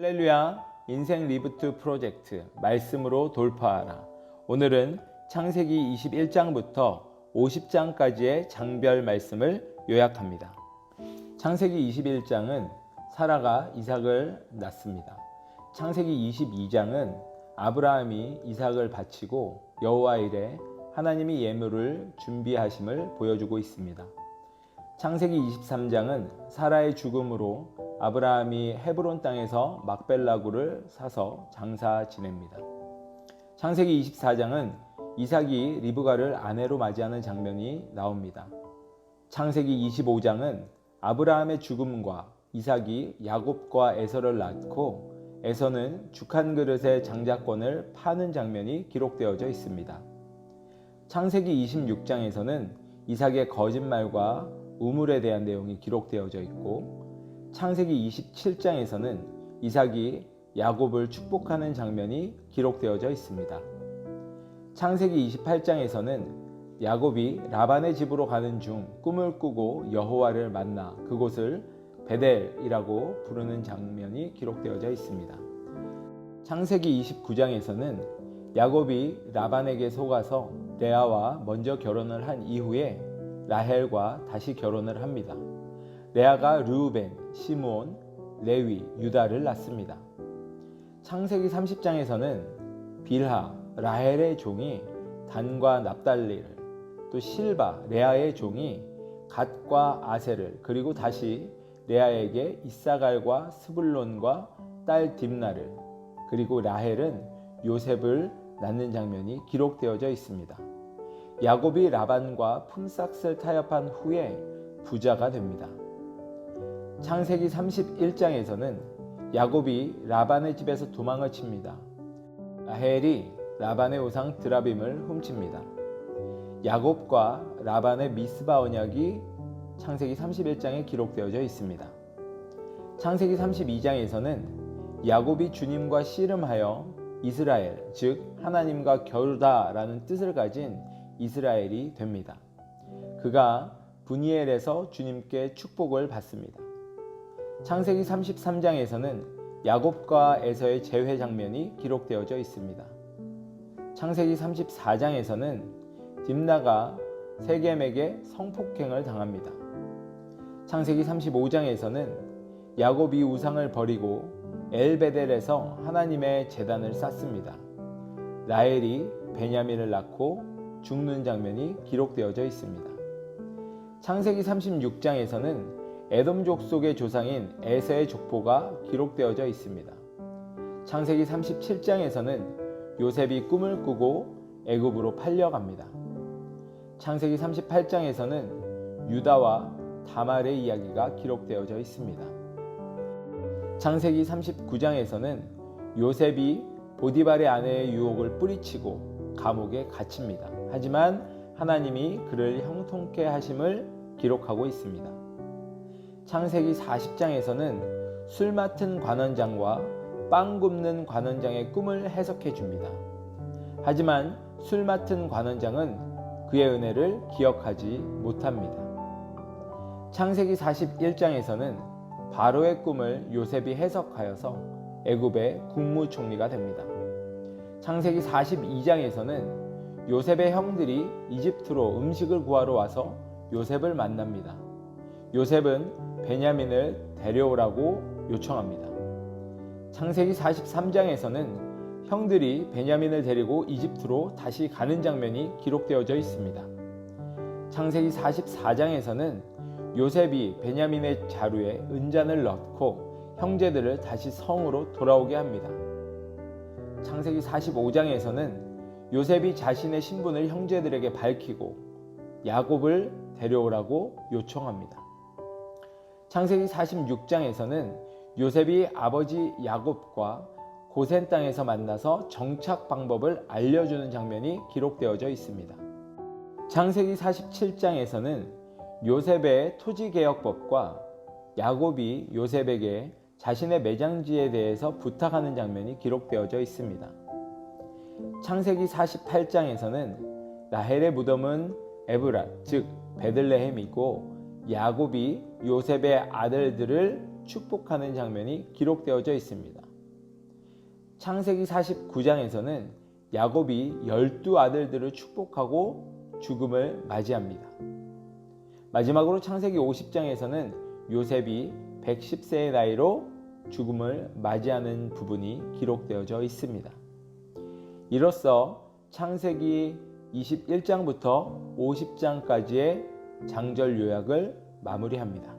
할렐루야 인생 리부트 프로젝트 말씀으로 돌파하라. 오늘은 창세기 21장부터 50장까지의 장별 말씀을 요약합니다. 창세기 21장은 사라가 이삭을 낳습니다. 창세기 22장은 아브라함이 이삭을 바치고 여호와 이레 하나님이 예물을 준비하심을 보여주고 있습니다. 창세기 23장은 사라의 죽음으로 아브라함이 헤브론 땅에서 막벨라구를 사서 장사 지냅니다. 창세기 24장은 이삭이 리브가를 아내로 맞이하는 장면이 나옵니다. 창세기 25장은 아브라함의 죽음과 이삭이 야곱과 에서를 낳고 에서는 죽 한 그릇의 장자권을 파는 장면이 기록되어져 있습니다. 창세기 26장에서는 이삭의 거짓말과 우물에 대한 내용이 기록되어져 있고 창세기 27장에서는 이삭이 야곱을 축복하는 장면이 기록되어져 있습니다. 창세기 28장에서는 야곱이 라반의 집으로 가는 중 꿈을 꾸고 여호와를 만나 그곳을 베델이라고 부르는 장면이 기록되어져 있습니다. 창세기 29장에서는 야곱이 라반에게 속아서 레아와 먼저 결혼을 한 이후에 라헬과 다시 결혼을 합니다. 레아가 르우벤, 시므온, 레위, 유다를 낳습니다. 창세기 30장에서는 빌하, 라헬의 종이 단과 납달리를, 또 실바, 레아의 종이 갓과 아셀을, 그리고 다시 레아에게 이사갈과 스불론과 딸 딥나를, 그리고 라헬은 요셉을 낳는 장면이 기록되어져 있습니다. 야곱이 라반과 품삯을 타협한 후에 부자가 됩니다. 창세기 31장에서는 야곱이 라반의 집에서 도망을 칩니다. 라헬이 라반의 우상 드라빔을 훔칩니다. 야곱과 라반의 미스바 언약이 창세기 31장에 기록되어져 있습니다. 창세기 32장에서는 야곱이 주님과 씨름하여 이스라엘, 즉 하나님과 겨루다라는 뜻을 가진 이스라엘이 됩니다. 그가 브니엘에서 주님께 축복을 받습니다. 창세기 33장에서는 야곱과 에서의 재회 장면이 기록되어져 있습니다. 창세기 34장에서는 딥나가 세겜에게 성폭행을 당합니다. 창세기 35장에서는 야곱이 우상을 버리고 엘베델에서 하나님의 제단을 쌓습니다. 라헬이 베냐민을 낳고 죽는 장면이 기록되어져 있습니다. 창세기 36장에서는 에돔족 속의 조상인 에서의 족보가 기록되어져 있습니다. 창세기 37장에서는 요셉이 꿈을 꾸고 애굽으로 팔려갑니다. 창세기 38장에서는 유다와 다말의 이야기가 기록되어져 있습니다. 창세기 39장에서는 요셉이 보디발의 아내의 유혹을 뿌리치고 감옥에 갇힙니다. 하지만 하나님이 그를 형통케 하심을 기록하고 있습니다. 창세기 40장에서는 술 맡은 관원장과 빵 굽는 관원장의 꿈을 해석해 줍니다. 하지만 술 맡은 관원장은 그의 은혜를 기억하지 못합니다. 창세기 41장에서는 바로의 꿈을 요셉이 해석하여서 애굽의 국무총리가 됩니다. 창세기 42장에서는 요셉의 형들이 이집트로 음식을 구하러 와서 요셉을 만납니다. 요셉은 베냐민을 데려오라고 요청합니다. 창세기 43장에서는 형들이 베냐민을 데리고 이집트로 다시 가는 장면이 기록되어져 있습니다. 창세기 44장에서는 요셉이 베냐민의 자루에 은잔을 넣고 형제들을 다시 성으로 돌아오게 합니다. 창세기 45장에서는 요셉이 자신의 신분을 형제들에게 밝히고 야곱을 데려오라고 요청합니다. 창세기 46장에서는 요셉이 아버지 야곱과 고센 땅에서 만나서 정착 방법을 알려주는 장면이 기록되어져 있습니다. 창세기 47장에서는 요셉의 토지개혁법과 야곱이 요셉에게 자신의 매장지에 대해서 부탁하는 장면이 기록되어져 있습니다. 창세기 48장에서는 라헬의 무덤은 에브랏, 즉 베들레헴이고 야곱이 요셉의 아들들을 축복하는 장면이 기록되어져 있습니다. 창세기 49장에서는 야곱이 12아들들을 축복하고 죽음을 맞이합니다. 마지막으로 창세기 50장에서는 요셉이 110세의 나이로 죽음을 맞이하는 부분이 기록되어져 있습니다. 이로써 창세기 21장부터 50장까지의 장절 요약을 마무리합니다.